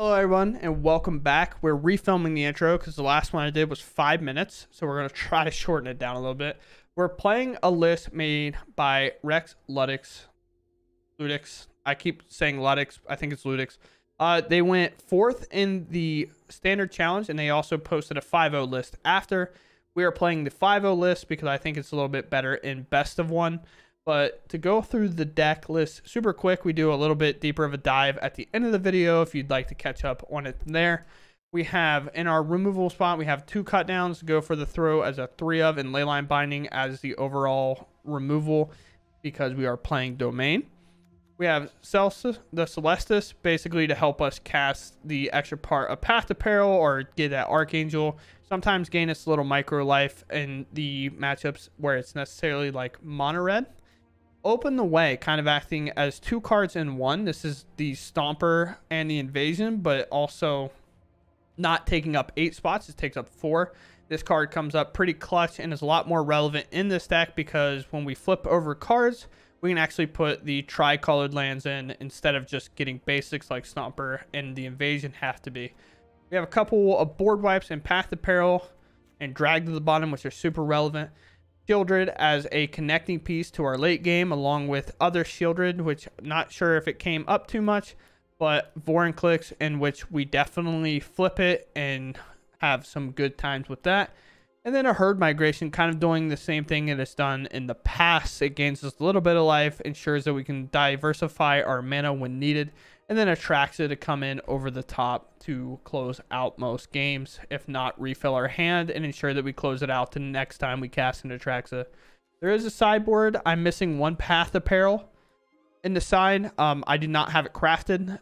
Hello everyone and welcome back. We're refilming the intro because the last one I did was 5 minutes, so we're going to try to shorten it down a little bit. We're playing a list made by Rex Ludix. I keep saying Ludix. I think it's Ludix. They went 4th in the standard challenge, and they also posted a 5-0 list after. We are playing the 5-0 list because I think it's a little bit better in best of 1. But to go through the deck list super quick, we do a little bit deeper of a dive at the end of the video if you'd like to catch up on it there. We have in our removal spot, we have 2 cut downs to go for the throw as a 3 of, and leyline binding as the overall removal because we are playing domain. We have the Celestis basically to help us cast the extra part of Path to Peril or get that Archangel. Sometimes gain us a little micro life in the matchups where it's necessarily like mono red. Open the Way, kind of acting as 2 cards in 1. This is the Stomper and the Invasion, but also not taking up 8 spots. It takes up 4. This card comes up pretty clutch and is a lot more relevant in this deck because when we flip over cards, we can actually put the tri-colored lands in instead of just getting basics like Stomper and the Invasion have to be. We have a couple of board wipes and Path to Peril and Drag to the bottom, which are super relevant. Shieldred as a connecting piece to our late game, along with other Shieldred, which I'm not sure if it came up too much, but Vorinclex, in which we definitely flip it and have some good times with that. And then a Herd Migration, kind of doing the same thing it has done in the past. It gains us a little bit of life, ensures that we can diversify our mana when needed, and then attracts it to come in over the top to close out most games, if not refill our hand and ensure that we close it out the next time we cast an Atraxa. There is a sideboard. I'm missing 1 Path to Peril in the side. I did not have it crafted.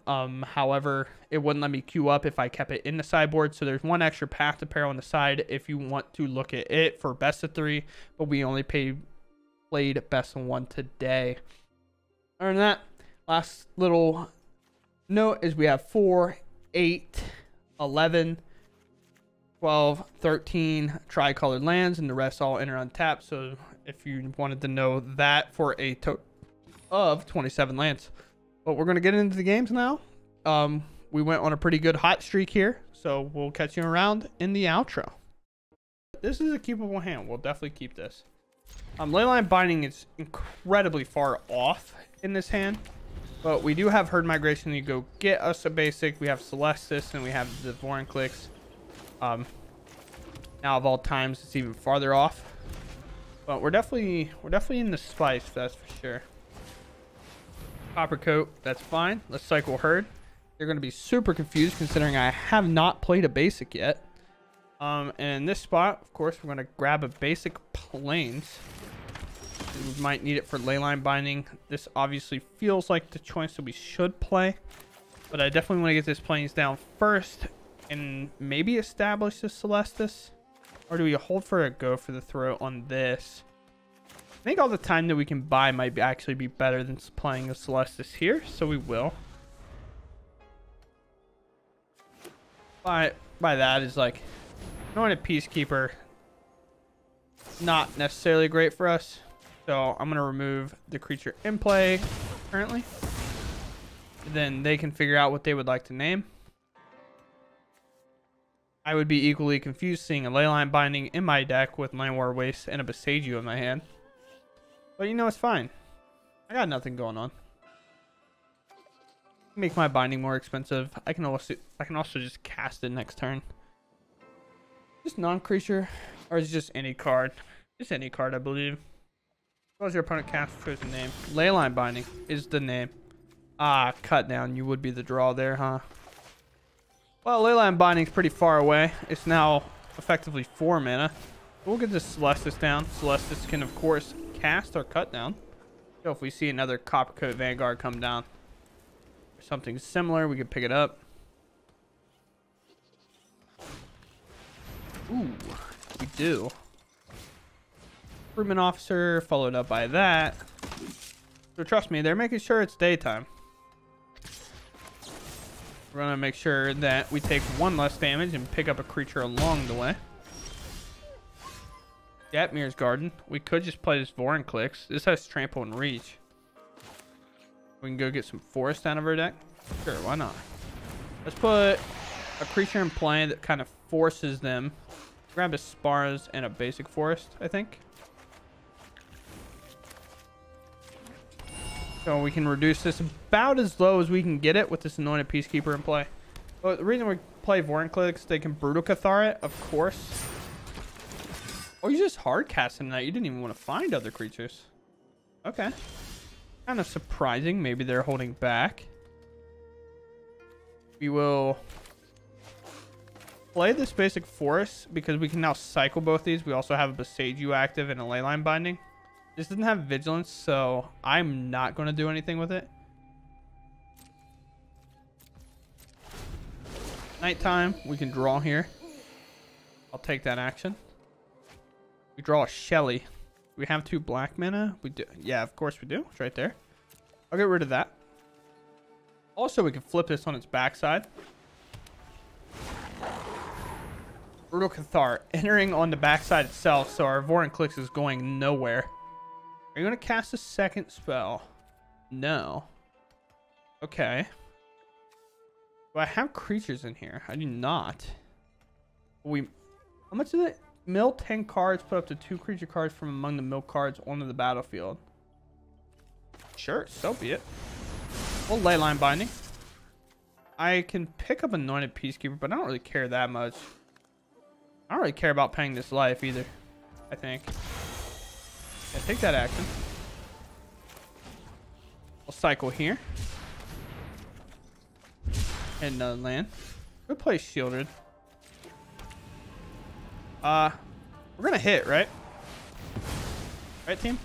However, it wouldn't let me queue up if I kept it in the sideboard. So there's 1 extra Path to Peril on the side if you want to look at it for best of 3, but we only played best of 1 today. Other than that, last little note is we have 4, 8, 11, 12, 13 tri-colored lands, and the rest all enter untapped. So if you wanted to know that, for a total of 27 lands. But we're going to get into the games now. We went on a pretty good hot streak here, so we'll catch you around in the outro. This is a keepable hand. We'll definitely keep this. Leyline Binding is incredibly far off in this hand. But we do have Herd Migration to go get us a basic. We have Celestis and we have the Vorinclex. Now of all times, it's even farther off. But we're definitely in the spice, that's for sure. Copper Coat, that's fine. Let's cycle Herd. They're going to be super confused considering I have not played a basic yet. And in this spot, of course, we're going to grab a basic Plains. We might need it for leyline binding. This obviously feels like the choice that we should play, but I definitely want to get this Plains down first and maybe establish the Celestis. Or do we hold for a go for the throw on this? I think all the time that we can buy might actually be better than playing a Celestis here, so we will. By that is like knowing a Peacekeeper, not necessarily great for us. So I'm going to remove the creature in play currently. Then they can figure out what they would like to name. I would be equally confused seeing a Leyline Binding in my deck with Land War Waste and a Boseiju in my hand. But you know, it's fine. I got nothing going on. Make my binding more expensive. I can also just cast it next turn. Just non-creature, or is it just any card? Just any card, I believe. What was your opponent cast for his name? Leyline Binding is the name. Ah, cut down. You would be the draw there, huh? Well, Leyline Binding's pretty far away. It's now effectively 4 mana. We'll get this Celestis down. Celestis can, of course, cast or cut down. So if we see another Copper Coat Vanguard come down or something similar, we can pick it up. Ooh, we do. Recruitment Officer followed up by that. So trust me, they're making sure it's daytime. We're going to make sure that we take 1 less damage and pick up a creature along the way. Gatmir's Garden. We could just play this Vorinclex. This has Trample and Reach. We can go get some Forest out of our deck. Sure, why not? Let's put a creature in play that kind of forces them. Grab a spars and a basic forest, I think. So we can reduce this about as low as we can get it with this anointed peacekeeper in play. But the reason we play Vorinclex, they can brutal cathar it, of course. Or you just hard casting that. You didn't even want to find other creatures. Okay. Kind of surprising. Maybe they're holding back. We will play this basic forest because we can now cycle both these. We also have a Besage active and a Leyline Binding. This doesn't have vigilance, so I'm not going to do anything with it. Nighttime, we can draw here. I'll take that action. We draw a Shelly. We have 2 black mana. We do. Yeah, of course we do. It's right there. I'll get rid of that. Also, we can flip this on its backside. Brutal Cathar entering on the backside itself, so our Vorinclex is going nowhere. Are you going to cast a second spell? No. Okay. Do I have creatures in here? I do not. How much is it? Mill 10 cards, put up to 2 creature cards from among the mill cards onto the battlefield. Sure, so be it. We'll Leyline Binding. I can pick up Anointed Peacekeeper, but I don't really care that much. I don't really care about paying this life either, I think. Yeah, take that action. We'll cycle here. And land. We'll play Shielded. We're gonna hit, right? Right, team?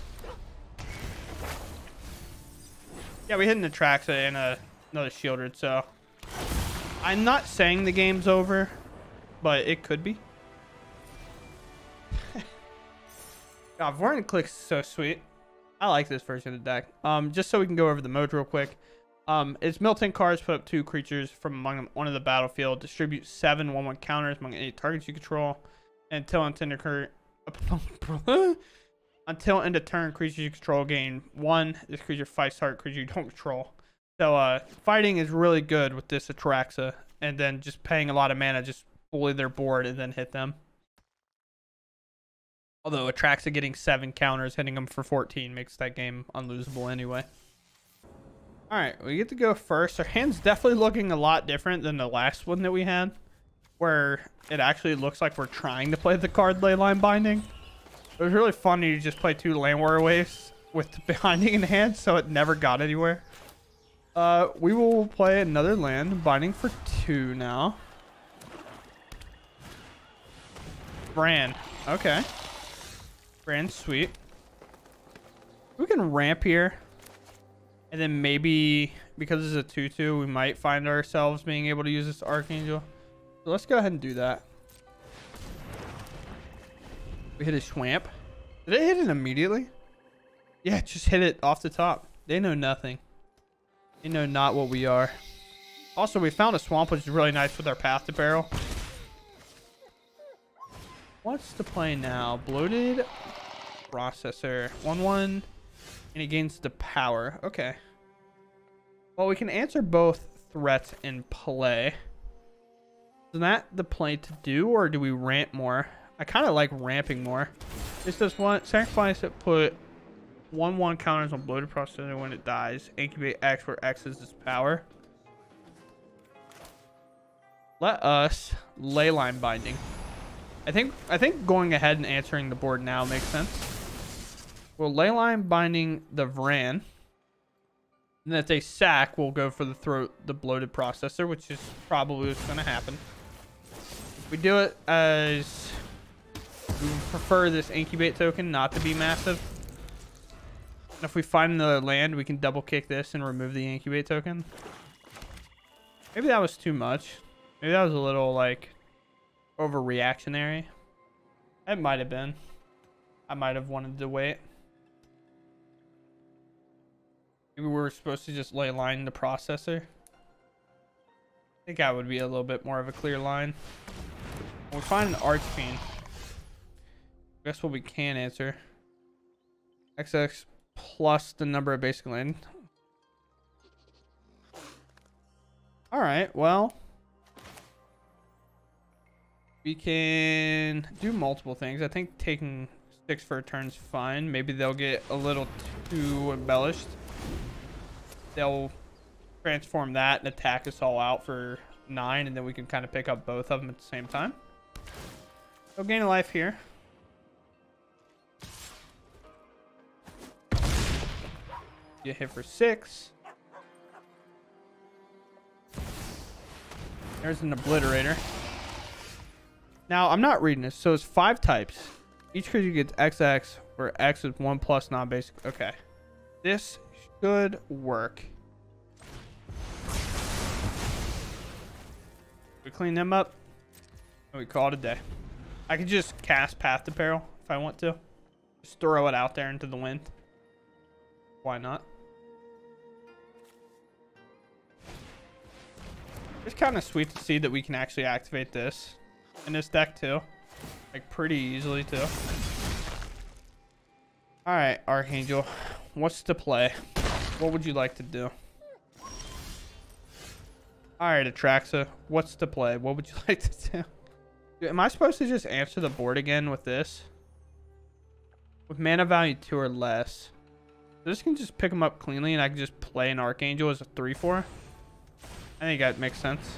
Yeah, we hit an Atraxa and another Shielded, so I'm not saying the game's over, but it could be. God, Vorinclex is so sweet. I like this version of the deck. Just so we can go over the modes real quick. It's mill 10 cards, put up 2 creatures from among them onto the battlefield. Distribute 7 1/1 counters among any targets you control. Until end of turn, creatures you control gain 1. This creature fights target creature you don't control. So fighting is really good with this Atraxa. And then just paying a lot of mana, just bully their board and then hit them. Although Atraxa getting 7 counters, hitting them for 14 makes that game unlosable anyway. Alright, we get to go first. Our hand's definitely looking a lot different than the last one that we had, where it actually looks like we're trying to play the card Leyline Binding. It was really funny to just play 2 Land Warrior Waves with the Binding in hand, so it never got anywhere. We will play another land, Binding for 2 now. Bran. Okay. Bran's sweet. We can ramp here. And then maybe, because it's a 2/2, we might find ourselves being able to use this Archangel. So let's go ahead and do that. We hit a Schwamp. Did it hit it immediately? Yeah, just hit it off the top. They know nothing. They know not what we are. Also, we found a swamp, which is really nice with our Path to Barrel. What's the play now? Bloated Processor. 1/1. And he gains the power. Okay. Well, we can answer both threats in play. Is that the play to do, or do we ramp more? I kind of like ramping more. This does one. Sacrifice it, put 1/1 counters on Bloated Processor when it dies. Incubate X, where X is its power. Let us Leyline Binding. I think going ahead and answering the board now makes sense. We'll Leyline Binding the Vran. And if they sack, we'll go for the Bloated Processor, which is probably what's going to happen. If we do it as... we prefer this Incubate token not to be massive. And if we find another land, we can double kick this and remove the Incubate token. Maybe that was too much. Maybe that was a little, like, overreactionary. It might have been. I might have wanted to wait. Maybe we were supposed to just Leyline the Processor. I think that would be a little bit more of a clear line. We'll find an Archfiend. Guess what we can answer. XX plus the number of basic land. Alright, well, We can do multiple things. I think taking 6 for a turn is fine. Maybe they'll get a little too embellished. They'll transform that and attack us all out for 9, and then we can kind of pick up both of them at the same time. They'll gain a life here. Get hit for 6. There's an obliterator. Now, I'm not reading this. So it's 5 types. Each creature gets XX, where X is 1 plus non-basic. Okay. This should work. We clean them up, and we call it a day. I could just cast Path to Peril if I want to. Just throw it out there into the wind. Why not? It's kind of sweet to see that we can actually activate this in this deck too. Like pretty easily too. Alright, Archangel. What's the play? What would you like to do? Alright, Atraxa. What's the play? What would you like to do? Am I supposed to just answer the board again with this? With mana value 2 or less. This can just pick them up cleanly and I can just play an Archangel as a 3/4. I think that makes sense.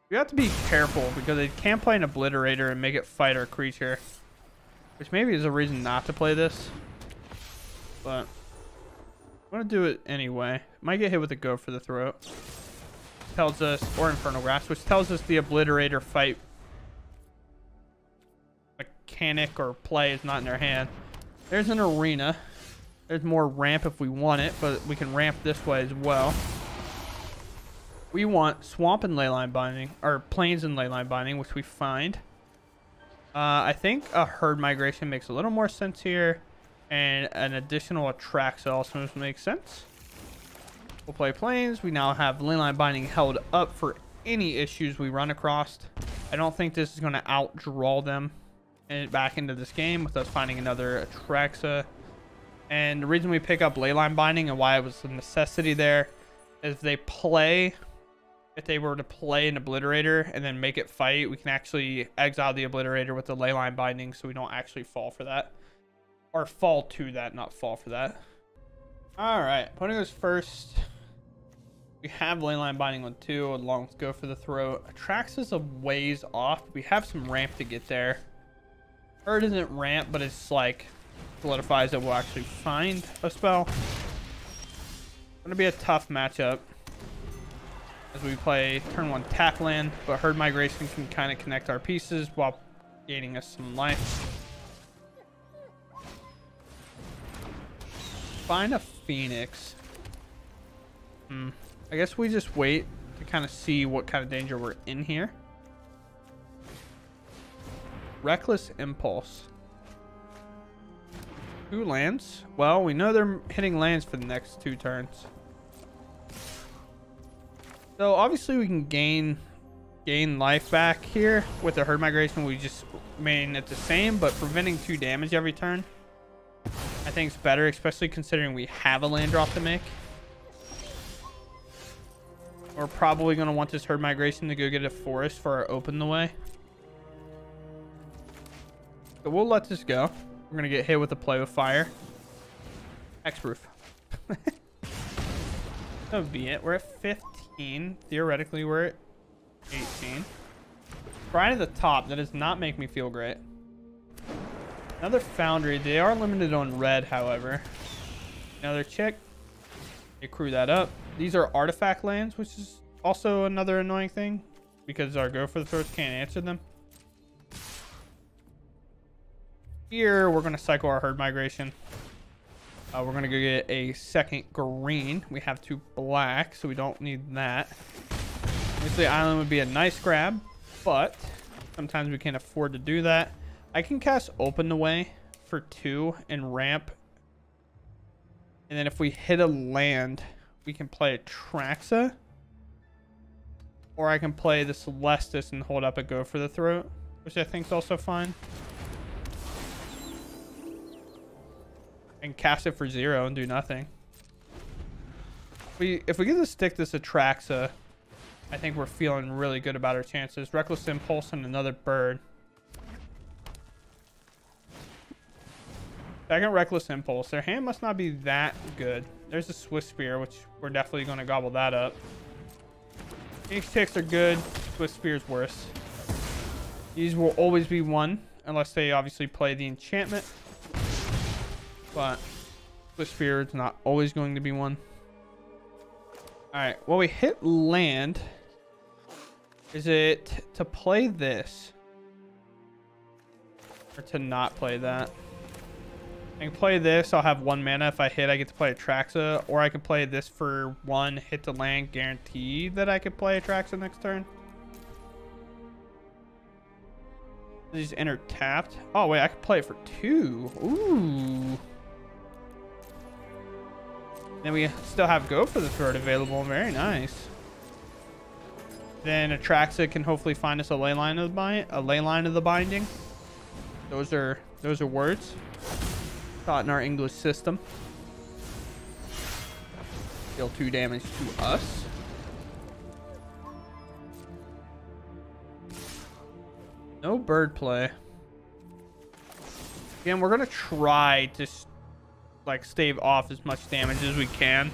You have to be careful because they can't play an Obliterator and make it fight our creature. Which maybe is a reason not to play this. But I'm going to do it anyway. Might get hit with a Go for the Throat. Tells us, or Infernal Grasp, which tells us the Obliterator fight mechanic or play is not in their hand. There's an Arena. There's more ramp if we want it, but we can ramp this way as well. We want Swamp and Leyline Binding, or Plains and Leyline Binding, which we find. I think a Herd Migration makes a little more sense here, and an additional Atraxa also makes sense. We'll play Plains. We now have Leyline Binding held up for any issues we run across. I don't think this is going to outdraw them and back into this game with us finding another Atraxa. And the reason we pick up Leyline Binding and why it was a necessity there is if they were to play an Obliterator and then make it fight, we can actually exile the Obliterator with the Leyline Binding so we don't actually fall for that. Or fall to that, not fall for that. Alright, opponent goes first. We have Leyline Binding on 2, along with Go for the Throat. Atraxa's a ways off. We have some ramp to get there. Herd isn't ramp, but it's like solidifies that we'll actually find a spell. Gonna be a tough matchup as we play turn 1 tap land, but Herd Migration can kind of connect our pieces while gaining us some life. Find a Phoenix. I guess we just wait to kind of see what kind of danger we're in here. Reckless Impulse. 2 lands. Well, we know they're hitting lands for the next 2 turns. So obviously we can gain life back here with the Herd Migration. We just maintain it the same, but preventing 2 damage every turn I think is better, especially considering we have a land drop to make. We're probably going to want this Herd Migration to go get a forest for our Open the Way. So we'll let this go. We're going to get hit with a Play with Fire. X-Proof. That would be it. We're at 15. Theoretically, we're at 18. Right at the top. That does not make me feel great. Another Foundry. They are limited on red, however. Another check. They crew that up. These are artifact lands, which is also another annoying thing because our Go for the Throats can't answer them. Here, we're going to cycle our Herd Migration. We're going to go get a second green. We have 2 black, so we don't need that. Obviously, Island would be a nice grab, but sometimes we can't afford to do that. I can cast Open the Way for 2 and ramp. And then if we hit a land, we can play Atraxa. Or I can play the Celestis and hold up a Go for the Throat, which I think is also fine. And cast it for 0 and do nothing. If we get to stick this Atraxa, I think we're feeling really good about our chances. Reckless Impulse and another bird. Second Reckless Impulse. Their hand must not be that good. There's a Swift Spear, which we're definitely going to gobble that up. Phoenix Ticks are good. Swift Spear is worse. These will always be one, unless they obviously play the enchantment. But Swift Spear is not always going to be one. Alright, well, we hit land. Is it to play this? Or to not play that? I can play this. I'll have 1 mana. If I hit, I get to play Atraxa. Or I can play this for 1, hit to land, guarantee that I could play Atraxa next turn. These enter tapped. Oh, wait. I can play it for 2. Ooh. Then we still have Go for the Throat available. Very nice. Then Atraxa can hopefully find us a ley line of the binding. Those are words taught in our English system. Deal 2 damage to us. No bird play. Again, we're gonna try to like stave off as much damage as we can,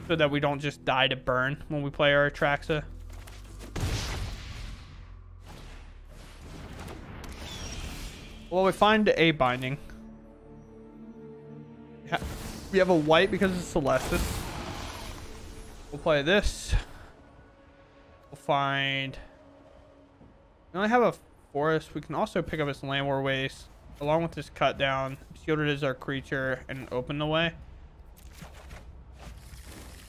so that we don't just die to burn when we play our Atraxa. Well, we find a binding. We have a white because it's Celestis. We'll play this. We'll find... We only have a forest. We can also pick up this Land War Waste along with this cut down. Shielded is our creature and open the way.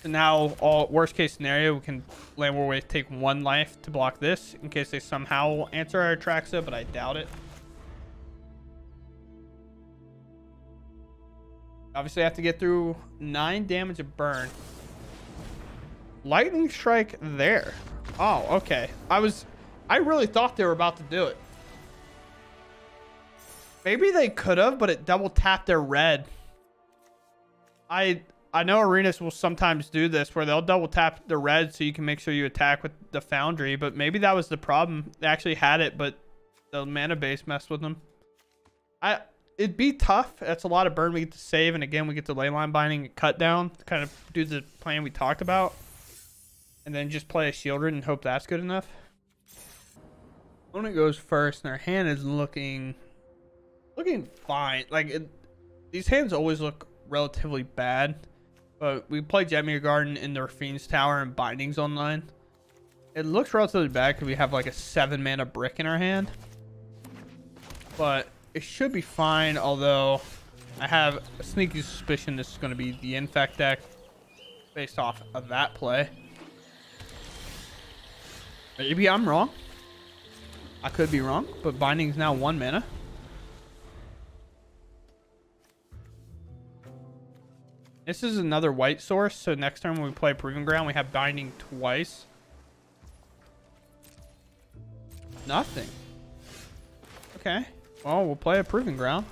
So now, worst case scenario, we can Land War Waste, take 1 life to block this in case they somehow answer our Atraxa, but I doubt it. Obviously, I have to get through 9 damage of burn. Lightning Strike there. Oh, okay. I really thought they were about to do it. Maybe they could have, but it double tapped their red. I know arenas will sometimes do this where they'll double tap the red so you can make sure you attack with the Foundry, but maybe that was the problem. They actually had it, but the mana base messed with them. It'd be tough. That's a lot of burn we get to save, and again, we get the ley line binding and cut down to kind of do the plan we talked about. And then just play a Shieldred and hope that's good enough. Opponent goes first, and our hand is looking fine. Like, these hands always look relatively bad, but we play Jetmir Garden in the Fiend's Tower and Bindings online. It looks relatively bad because we have like a 7 mana brick in our hand, but it should be fine, although I have a sneaky suspicion this is going to be the Infect deck based off of that play. Maybe I'm wrong. I could be wrong, but Binding's now 1 mana. This is another white source, so next time when we play Proving Ground, we have Binding twice. Nothing. Okay. Well, we'll play a Proving Ground.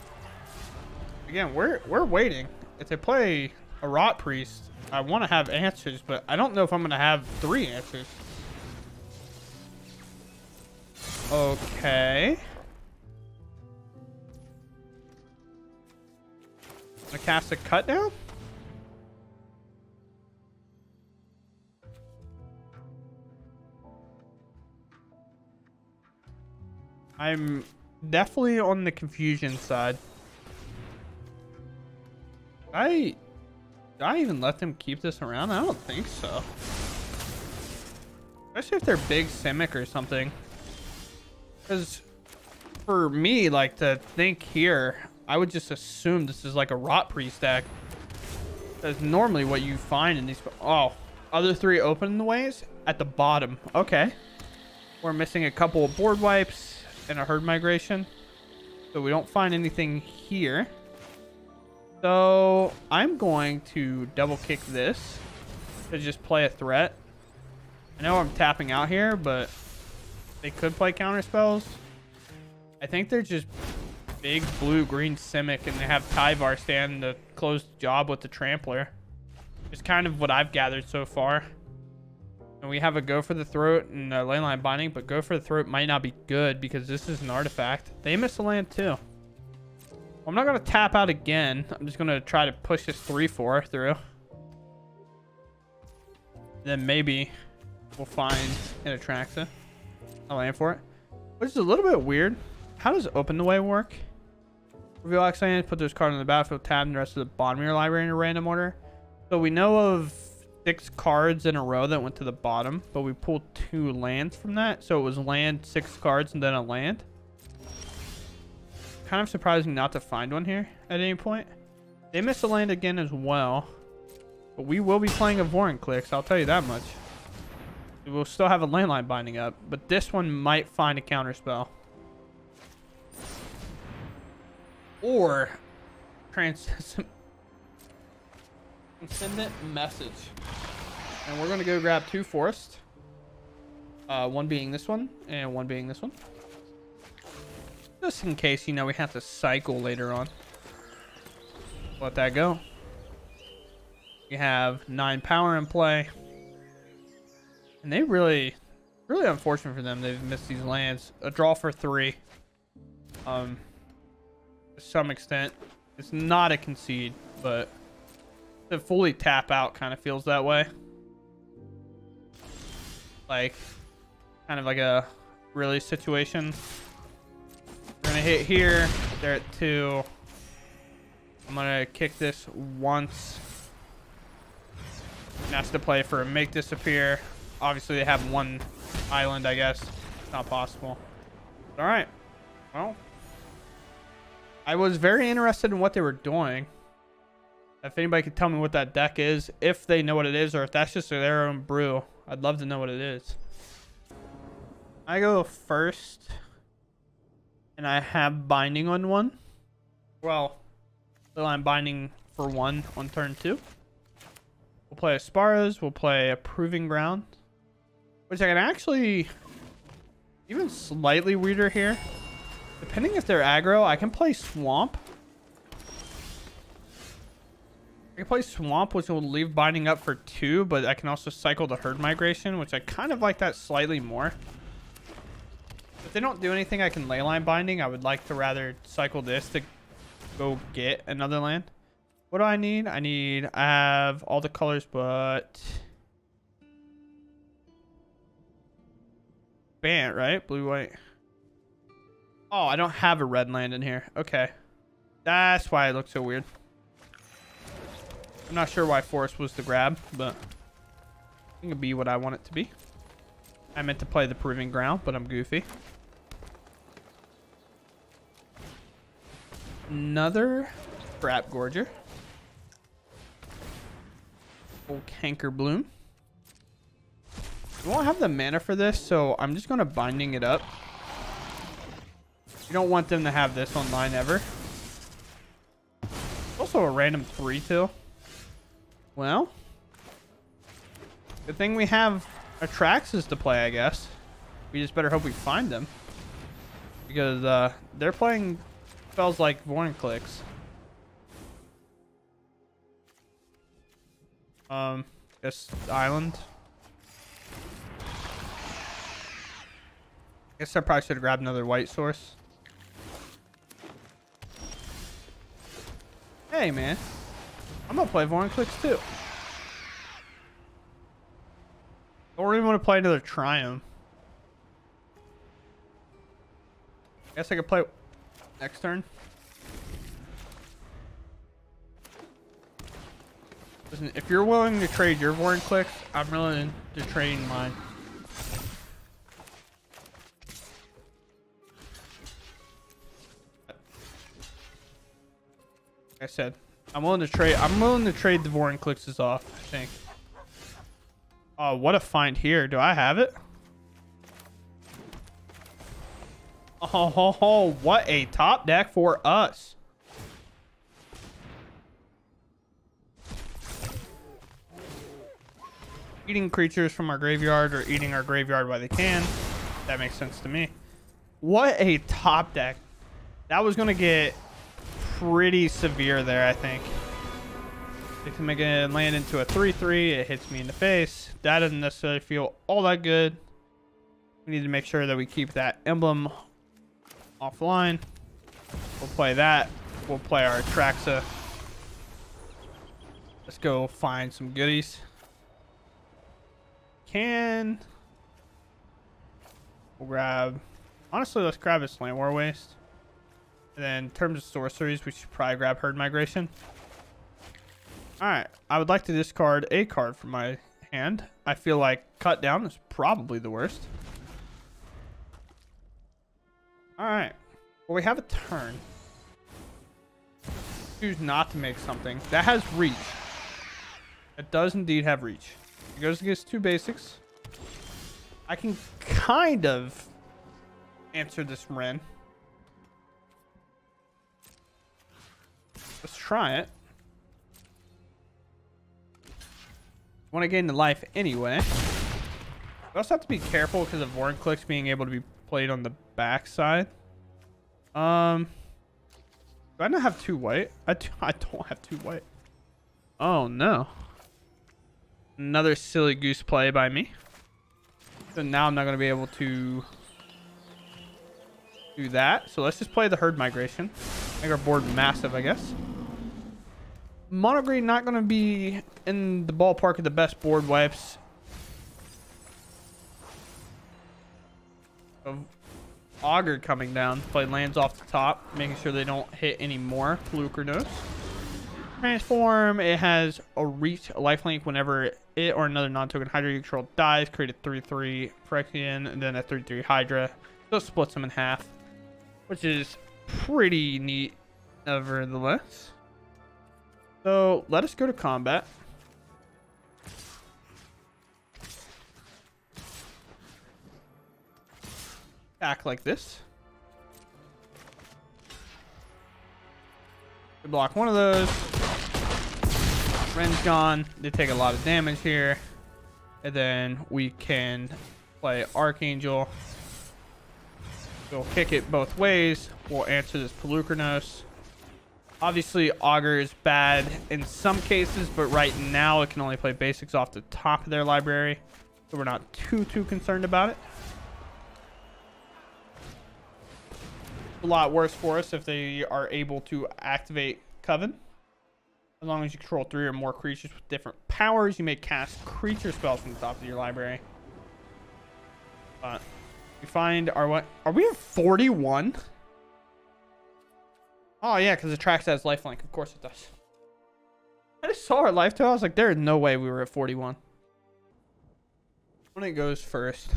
Again, we're waiting. If they play a Rot Priest, I want to have answers, but I don't know if I'm going to have 3 answers. Okay. I'm going to cast a Cut Down? I'm definitely on the confusion side. Did I even let them keep this around? I don't think so. Especially if they're big Simic or something. Because for me, like, to think here, I would just assume this is like a Rot Priest deck. That's normally what you find in these. Oh, other 3 open the ways at the bottom. Okay. We're missing a couple of board wipes and a herd migration, so we don't find anything here. So I'm going to double kick this to just play a threat. I know I'm tapping out here, but they could play counter spells. I think they're just big blue green Simic, and they have Tyvar stand to close the job with the Trampler. It's kind of what I've gathered so far. And we have a Go for the Throat and a Leyline Binding, but Go for the Throat might not be good because this is an artifact. They miss a land too. I'm not going to tap out again. I'm just going to try to push this 3-4 through. Then maybe we'll find an Atraxa. A land for it. Which is a little bit weird. How does Open the Way work? Reveal X lands, put those cards on the battlefield, tab and the rest of the bottom of your library in a random order. So we know of 6 cards in a row that went to the bottom, but we pulled 2 lands from that. So it was land, 6 cards, and then a land. Kind of surprising not to find one here at any point. They missed a land again as well. But we will be playing a Vorinclex, I'll tell you that much. We'll still have a landline binding up, but this one might find a counterspell. Or transcendent message. And we're going to go grab 2 forests. One being this one, and one being this one. Just in case, you know, we have to cycle later on. Let that go. We have 9 power in play. And they really unfortunate for them. They've missed these lands. A draw for 3. To some extent. It's not a concede, but to fully tap out kind of feels that way. Like, kind of like a really situation. We're going to hit here. They're at 2. I'm going to kick this once. And that's the play for a Make Disappear. Obviously, they have 1 island, I guess. It's not possible. All right. Well, I was very interested in what they were doing. If anybody could tell me what that deck is, if they know what it is, or if that's just their own brew, I'd love to know what it is. I go first, and I have binding on 1. Well, I'm binding for 1 on turn 2. We'll play Asparas. We'll play a Proving Ground, which I can actually even slightly weirder here. Depending if they're aggro, I can play Swamp. I can play Swamp, which will leave binding up for 2, but I can also cycle the Herd Migration, which I kind of like that slightly more. If they don't do anything, I can Leyline Binding. I would like to rather cycle this to go get another land. What do I need? I have all the colors, but Bant, right? Blue, white. Oh, I don't have a red land in here. Okay. That's why it looks so weird. I'm not sure why Forest was the grab, but it can be what I want it to be. I meant to play the Proving Ground, but I'm goofy. Another Brap Gorger. Old Canker Bloom. We won't have the mana for this, so I'm just going to binding it up. You don't want them to have this online ever. Also a random 3-2. Well, good thing we have Atraxas to play, I guess. We just better hope we find them. Because they're playing spells like Vorinclex. This island. Guess I probably should have grabbed another white source. Hey, man. I'm going to play Vorinclex too. Or even want to play another Triumph. Guess I could play next turn. Listen, if you're willing to trade your Vorinclex, I'm willing to trade mine. Like I said, I'm willing to trade the Vorinclexes off, I think. Oh, what a find here. Do I have it? Oh, what a top deck for us. Eating creatures from our graveyard or eating our graveyard while they can. That makes sense to me. What a top deck. That was going to get pretty severe there, I think. It can make it land into a 3/3. It hits me in the face. That doesn't necessarily feel all that good. We need to make sure that we keep that emblem offline. We'll play that. We'll play our Traxa. Let's go find some goodies. We'll grab... Honestly, let's grab his Land War Waste. And then in terms of sorceries, we should probably grab Herd Migration. Alright, I would like to discard a card from my hand. I feel like Cut Down is probably the worst. Alright, well, we have a turn. Choose not to make something. That has reach. It does indeed have reach. It goes against 2 basics. I can kind of answer this Ren. Let's try it. Want to gain the life anyway. We also have to be careful because of Vorinclex being able to be played on the back side. Do I not have 2 white? I don't have 2 white. Oh no. Another silly goose play by me. So now I'm not going to be able to do that. So let's just play the Herd Migration. Make our board massive, I guess. Mono green not going to be in the ballpark of the best board wipes. Augur coming down. Play lands off the top, making sure they don't hit any more. Lucranos. Transform. It has a reach, a lifelink whenever it or another non-token Hydra you control dies. Create a 3/3 Phyrexian and then a 3/3 Hydra. So it splits them in half, which is pretty neat, nevertheless. So let us go to combat. Act like this. We block one of those. Ren's gone. They take a lot of damage here. And then we can play Archangel. We'll kick it both ways. We'll answer this Pelucranos. Obviously, Augur is bad in some cases, but right now it can only play basics off the top of their library. So we're not too concerned about it. A lot worse for us if they are able to activate Coven. As long as you control 3 or more creatures with different powers, you may cast creature spells from the top of your library. But we find our what? Are we at 41? Oh yeah, because the track says lifelink. Of course it does. I just saw our life total. I was like, there is no way we were at 41. When it goes first.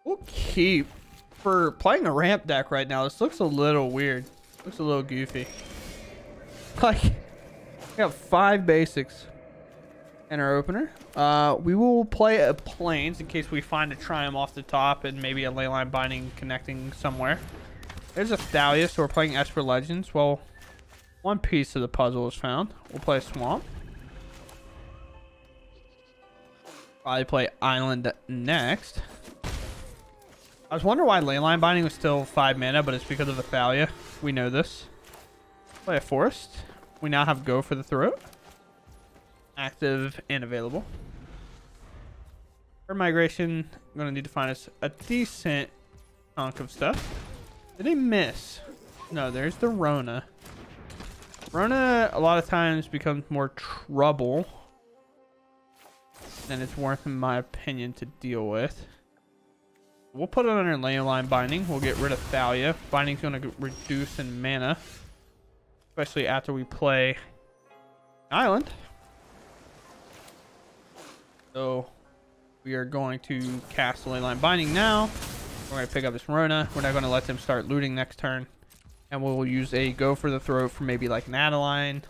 We'll keep. For playing a ramp deck right now, this looks a little weird. Looks a little goofy. Like, we got 5 basics in our opener. We will play a Plains in case we find a Triumph off the top and maybe a Leyline Binding connecting somewhere. There's a Thalia, so we're playing Esper Legends. Well, one piece of the puzzle is found. We'll play Swamp. Probably play Island next. I was wondering why Leyline Binding was still 5 mana, but it's because of the Thalia. We know this. Play a Forest. We now have Go for the Throat. Active and available. For migration, I'm going to need to find us a decent chunk of stuff. Did they miss? No, there's the Rona. Rona, a lot of times, becomes more trouble than it's worth, in my opinion, to deal with. We'll put it under Leyline Binding. We'll get rid of Thalia. Binding's going to reduce in mana, especially after we play Island. So we are going to cast Leyline Binding now. We're going to pick up this Rona. We're not going to let them start looting next turn. And we'll use a Go for the Throat for maybe like an Adeline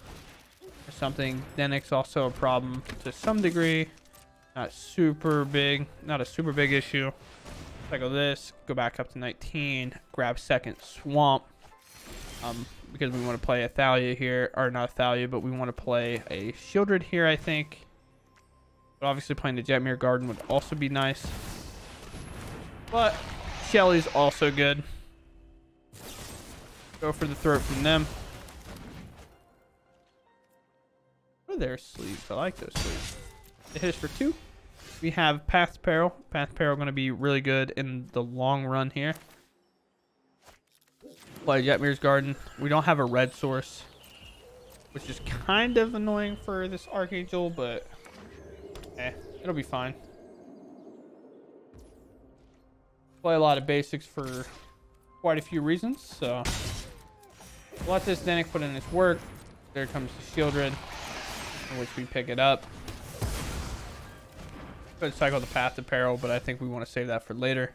or something. Denix also a problem to some degree. Not super big. Not a super big issue. Cycle this, go back up to 19, grab second Swamp, because we want to play a Thalia here, or not a Thalia, but we want to play a Shieldred here, I think. But obviously playing the Jetmir Garden would also be nice. But Shelly's also good. Go for the throat from them. Oh, there's sleeves. I like those sleeves. It hits for 2. We have Path to Peril. Path to Peril going to be really good in the long run here. Play Jetmir's Garden. We don't have a red source, which is kind of annoying for this Archangel, but it'll be fine. Play a lot of basics for quite a few reasons, so let this Danik put in its work. There comes the Shieldred, in which we pick it up. Could cycle the Path to Peril, but I think we want to save that for later.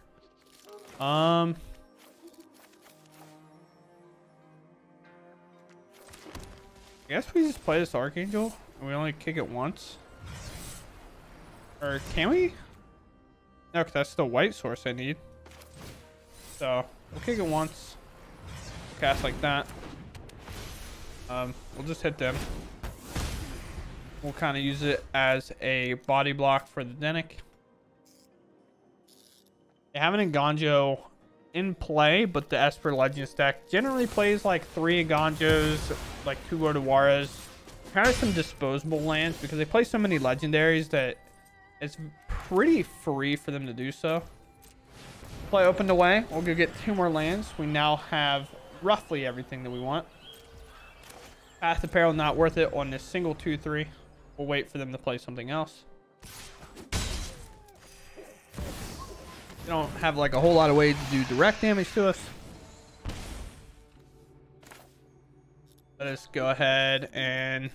I guess we just play this Archangel and we only kick it once. Or can we? No, because that's the white source I need. So we'll kick it once. We'll cast like that. We'll just hit them. We'll kind of use it as a body block for the Danik. They have an Nganjo in play, but the Esper Legends deck generally plays like 3 Nganjos, like 2 Odawaras, kind of some disposable lands because they play so many legendaries that it's pretty free for them to do so. Play Opened Away. We'll go get 2 more lands. We now have roughly everything that we want. Path to Peril not worth it on this single 2/3. We'll wait for them to play something else. They don't have like a whole lot of ways to do direct damage to us. Let us go ahead and...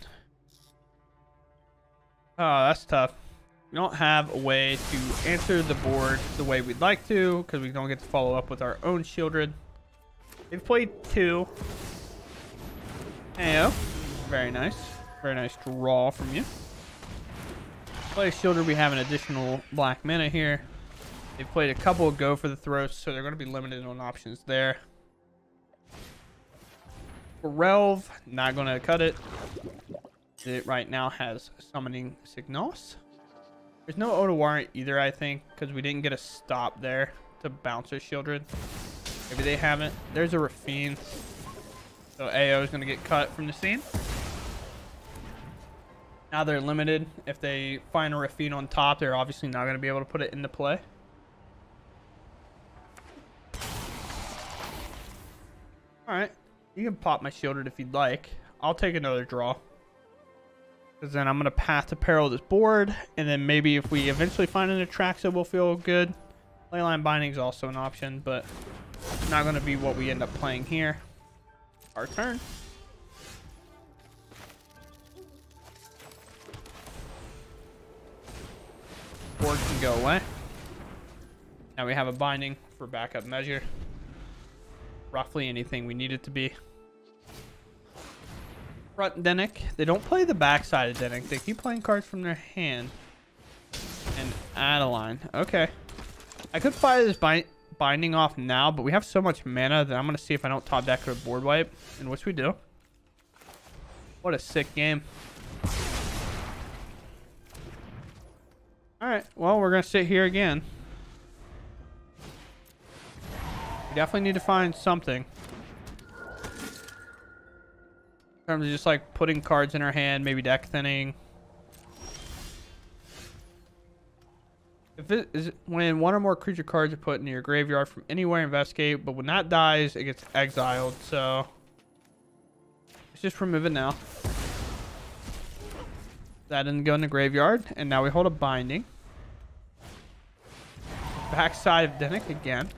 Oh, that's tough. We don't have a way to answer the board the way we'd like to because we don't get to follow up with our own Shieldred. They've played 2. Heyo. Very nice. Very nice draw from you. Play Shieldred. We have an additional black mana here. They've played a couple of Go for the Throats, so they're going to be limited on options there. For Relv, not going to cut it. It right now has Summoning Signos. There's no Odawara either, I think, because we didn't get a stop there to bounce our Shieldred. Maybe they haven't. There's a Rafine. So AO is going to get cut from the scene. Now they're limited. If they find a Rafine on top, they're obviously not going to be able to put it into play. Alright. You can pop my Shieldred if you'd like. I'll take another draw. Because then I'm going to Path to Peril this board. And then maybe if we eventually find an Atraxa, we'll feel good. Leyline Binding is also an option, but not going to be what we end up playing here. Our turn. Board can go away. Now we have a Binding for backup measure. Roughly anything we need it to be. Front Danik. They don't play the backside of Danik. They keep playing cards from their hand. And Adeline. Okay. I could fire this Binding off now, but we have so much mana that I'm going to see if I don't top deck or board wipe. In which we do. What a sick game. Alright. Well, we're going to sit here again. We definitely need to find something. In terms of just like putting cards in our hand, maybe deck thinning. If it is when one or more creature cards are put into your graveyard from anywhere, investigate, but when that dies, it gets exiled. So let's just remove it now. That didn't go in the graveyard, and now we hold a Binding. Backside of Danik again.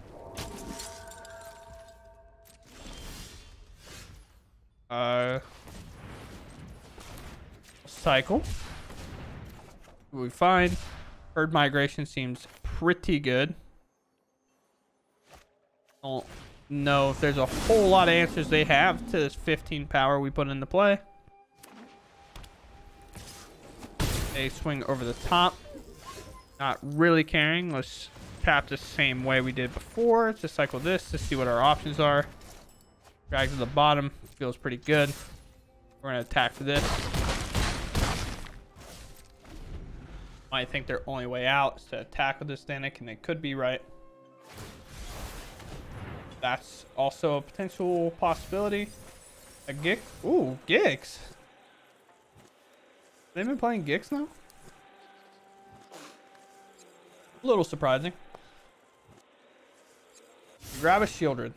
Cycle. What we find. Herd Migration seems pretty good. Don't know if there's a whole lot of answers they have to this 15 power we put into play. They swing over the top. Not really caring. Let's tap the same way we did before. Just cycle this to see what our options are. Drag to the bottom. Feels pretty good. We're going to attack for this. I think their only way out is to attack with this Danik, and they could be right. That's also a potential possibility. A Gix. Ooh, Gix. They've been playing Gix now? A little surprising. You grab a Shieldred.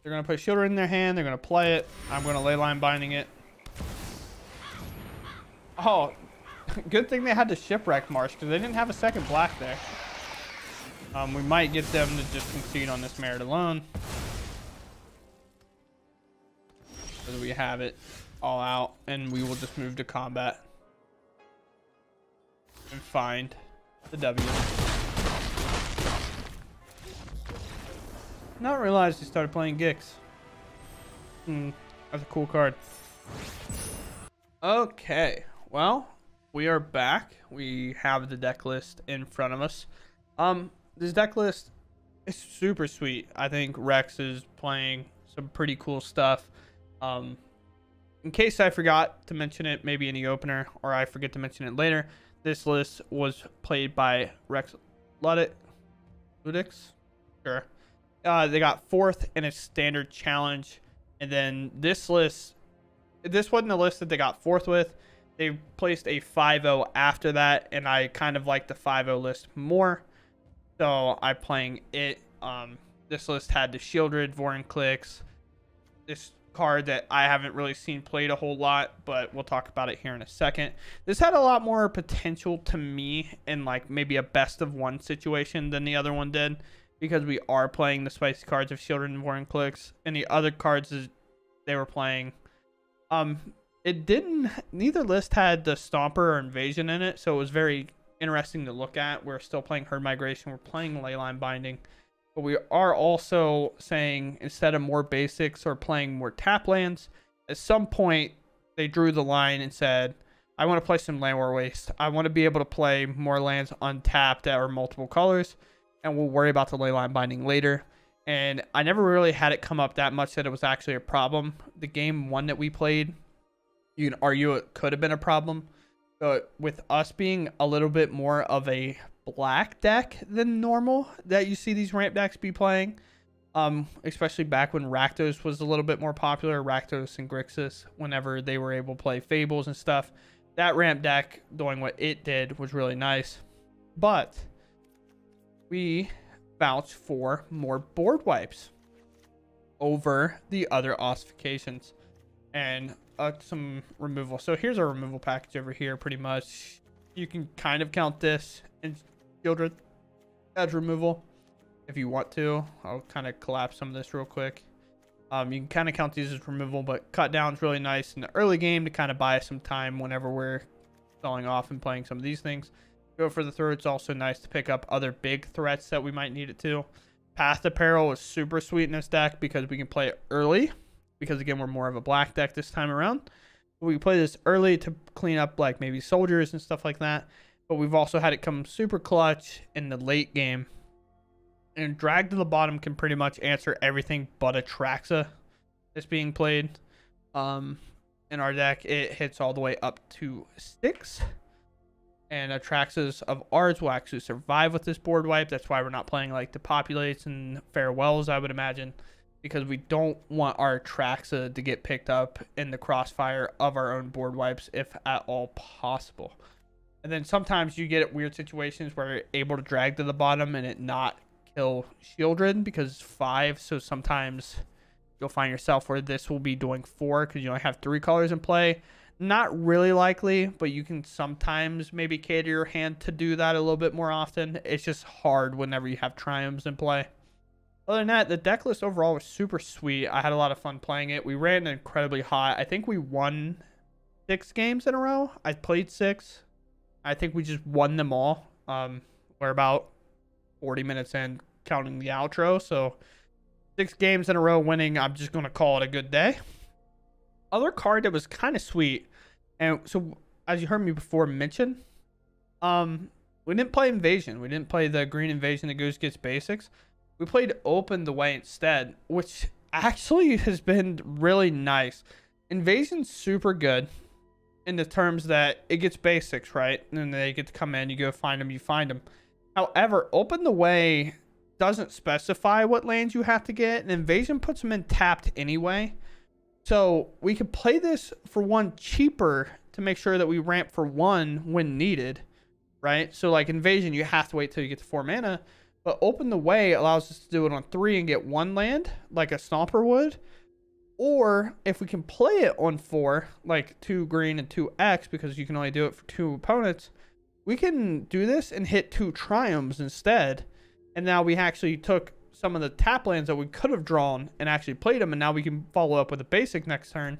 They're going to put Shieldred in their hand. They're going to play it. I'm going to ley line binding it. Oh, good thing they had the Shipwreck Marsh because they didn't have a second black there. We might get them to just concede on this merit alone. So we have it all out, and we will just move to combat and find the W. Not realized he started playing Gix. That's a cool card. Okay, well, we are back. We have the deck list in front of us. This deck list is super sweet. I think Rex is playing some pretty cool stuff. In case I forgot to mention it, maybe in the opener, or I forget to mention it later, this list was played by Rex Ludix. Sure. They got 4th in a standard challenge. And then this list, this wasn't the list that they got 4th with. They placed a 5-0 after that, and I kind of like the 5-0 list more. So I'm playing it. This list had the Shieldred, Vorinclex, this card that I haven't really seen played a whole lot, but we'll talk about it here in a second. This had a lot more potential to me in like maybe a best of one situation than the other one did, because we are playing the spicy cards of Shieldred and Vorinclex, and the other cards they were playing, neither list had the Stomper or Invasion in it, so it was very interesting to look at. We're still playing Herd Migration, we're playing Leyline Binding, but we are also saying instead of more basics or playing more tap lands, at some point they drew the line and said, I want to play some Land War Waste. I want to be able to play more lands untapped that are multiple colors, and we'll worry about the Leyline Binding later. And I never really had it come up that much that it was actually a problem. The game one that we played, you can argue it could have been a problem. But with us being a little bit more of a black deck than normal that you see these ramp decks be playing, especially back when Rakdos was a little bit more popular, Rakdos and Grixis, whenever they were able to play Fables and stuff, that ramp deck doing what it did was really nice. But we vouch for more board wipes over the other ossifications and some removal. So here's our removal package over here. Pretty much you can kind of count this in Shieldred as removal if you want to. I'll kind of collapse some of this real quick. You can kind of count these as removal, but cut down is really nice in the early game to kind of buy us some time whenever we're selling off and playing some of these things. Go for the throw. It's also nice to pick up other big threats that we might need it to. Path to Peril is super sweet in this deck because we can play it early, because again we're more of a black deck this time around. We can play this early to clean up like maybe soldiers and stuff like that, but we've also had it come super clutch in the late game. And Drag to the Bottom can pretty much answer everything but Atraxa that's being played in our deck. It hits all the way up to 6, and Atraxas of ours will actually survive with this board wipe. That's why we're not playing like the Populates and Farewells, I would imagine, because we don't want our Atraxa to get picked up in the crossfire of our own board wipes if at all possible. And then sometimes you get weird situations where you're able to drag to the bottom and it not kill Shieldred because it's 5. So sometimes you'll find yourself where this will be doing 4 because you only have 3 colors in play. Not really likely, but you can sometimes maybe cater your hand to do that a little bit more often. It's just hard whenever you have triumphs in play. Other than that, the deck list overall was super sweet. I had a lot of fun playing it. We ran incredibly hot. I think we won 6 games in a row. I played 6. I think we just won them all. We're about 40 minutes in, counting the outro. So 6 games in a row winning. I'm just going to call it a good day. Other card that was kind of sweet, and so as you heard me before mention, we didn't play Invasion. We didn't play the green Invasion that goes gets basics. We played Open the Way instead, which actually has been really nice. Invasion's super good in the terms that it gets basics, right? And they get to come in, you go find them, you find them. However, Open the Way doesn't specify what lands you have to get, and Invasion puts them in tapped anyway. So we could play this for 1 cheaper to make sure that we ramp for 1 when needed, right? So like Invasion, you have to wait till you get to 4 mana, but Open the Way allows us to do it on 3 and get 1 land, like a Stomper would. Or if we can play it on 4, like 2 green and 2 X, because you can only do it for 2 opponents, we can do this and hit 2 Triumphs instead. And now we actually took some of the tap lands that we could have drawn and actually played them, and now we can follow up with a basic next turn,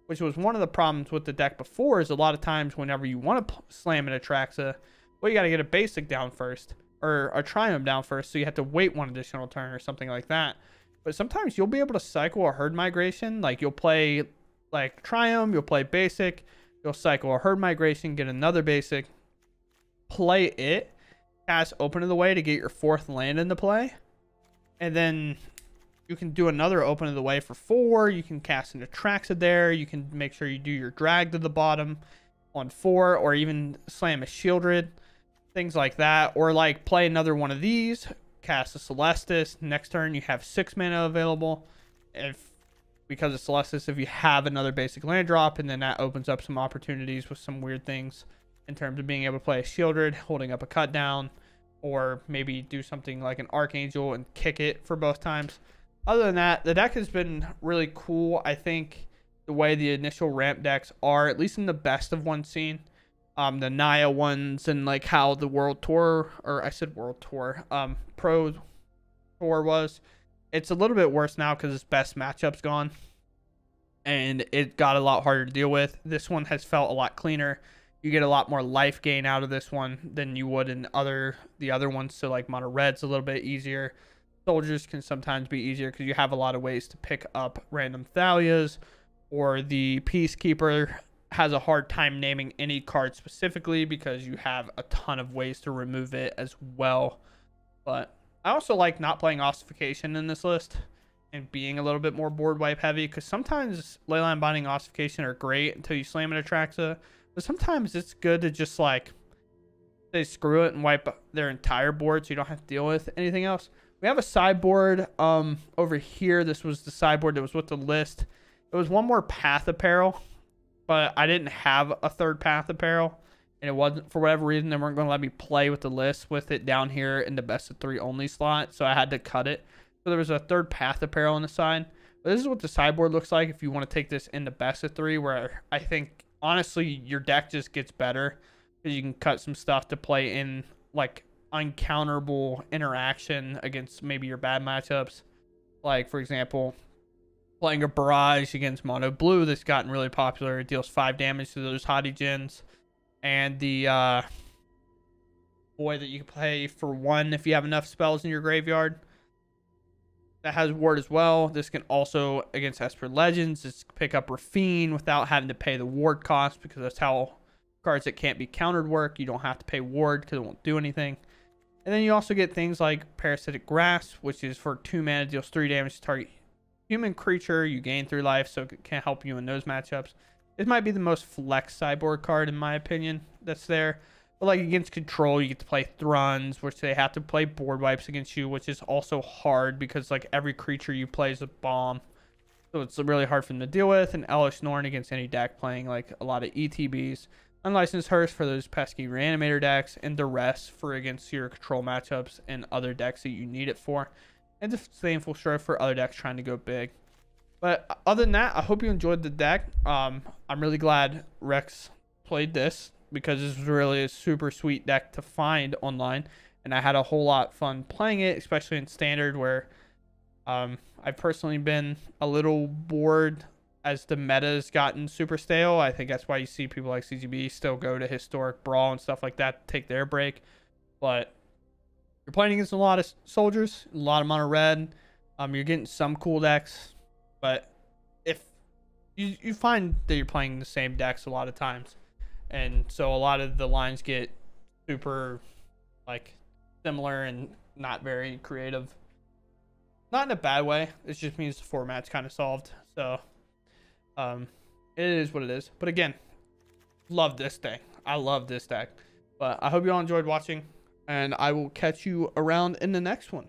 which was one of the problems with the deck before. Is a lot of times whenever you want to slam an Atraxa, well, you got to get a basic down first or a Triumph down first, so you have to wait 1 additional turn or something like that. But sometimes you'll be able to cycle a Herd Migration. Like you'll play like Triumph, you'll play basic, you'll cycle a Herd Migration, get another basic, play it, cast Open of the Way to get your 4th land into play, and then you can do another Open of the Way for 4. You can cast an Atraxa there. You can make sure you do your drag to the bottom on 4, or even slam a Shieldred, things like that. Or like play another one of these, cast a Celestis. Next turn you have 6 mana available. Because of Celestis, if you have another basic land drop, and then that opens up some opportunities with some weird things in terms of being able to play a Shieldred, holding up a cut down, or maybe do something like an Archangel and kick it for both times. Other than that, the deck has been really cool. I think the way the initial ramp decks are, at least in the best of one scene, the Naya ones, and like how the World Tour, or I said World Tour, Pro Tour was, it's a little bit worse now because its best matchup's gone, and it got a lot harder to deal with. This one has felt a lot cleaner. You get a lot more life gain out of this one than you would in the other ones. So like Mono Red's a little bit easier. Soldiers can sometimes be easier because you have a lot of ways to pick up random Thalias, or the Peacekeeper has a hard time naming any card specifically because you have a ton of ways to remove it as well. But I also like not playing Ossification in this list and being a little bit more board wipe heavy, because sometimes Leyline Binding, Ossification are great until you slam an Atraxa. But sometimes it's good to just like say screw it and wipe their entire board so you don't have to deal with anything else. We have a sideboard over here. This was the sideboard that was with the list. It was 1 more Path Apparel, but I didn't have a 3rd Path Apparel, and it wasn't, for whatever reason, they weren't going to let me play with the list with it down here in the best of 3 only slot, so I had to cut it. So there was a 3rd Path Apparel on the side. But this is what the sideboard looks like if you want to take this in the best of 3, where I think honestly your deck just gets better because you can cut some stuff to play in like uncounterable interaction against maybe your bad matchups. Like for example, playing a Barrage against Mono Blue that's gotten really popular. It deals 5 damage to those Hottie Gens. And the boy that you can play for 1 if you have enough spells in your graveyard, that has ward as well. This can also, against Esper Legends, it's pick up Rafine without having to pay the ward cost, because that's how cards that can't be countered work. You don't have to pay ward because it won't do anything. And then you also get things like Parasitic Grasp, which is for 2 mana, deals 3 damage to target human creature. You gain 3 life, so it can help you in those matchups. This might be the most flex sideboard card in my opinion that's there. But like against control, you get to play Thruns, which they have to play board wipes against you, which is also hard because like every creature you play is a bomb. So it's really hard for them to deal with. And Elish Norn against any deck playing like a lot of ETBs. Unlicensed Hearse for those pesky Reanimator decks, and Duress for against your control matchups and other decks that you need it for. And Disdainful Strife for other decks trying to go big. But other than that, I hope you enjoyed the deck. I'm really glad Rex played this, because this was really a super sweet deck to find online, and I had a whole lot of fun playing it, especially in Standard, where I've personally been a little bored as the meta has gotten super stale. I think that's why you see people like CGB still go to Historic Brawl and stuff like that to take their break. But you're playing against a lot of soldiers, a lot of mono red. You're getting some cool decks, but if you find that you're playing the same decks a lot of times, and so a lot of the lines get super like similar and not very creative. Not in a bad way. It just means the format's kind of solved. So it is what it is. But again, love this thing. I love this deck. But I hope you all enjoyed watching, and I will catch you around in the next one.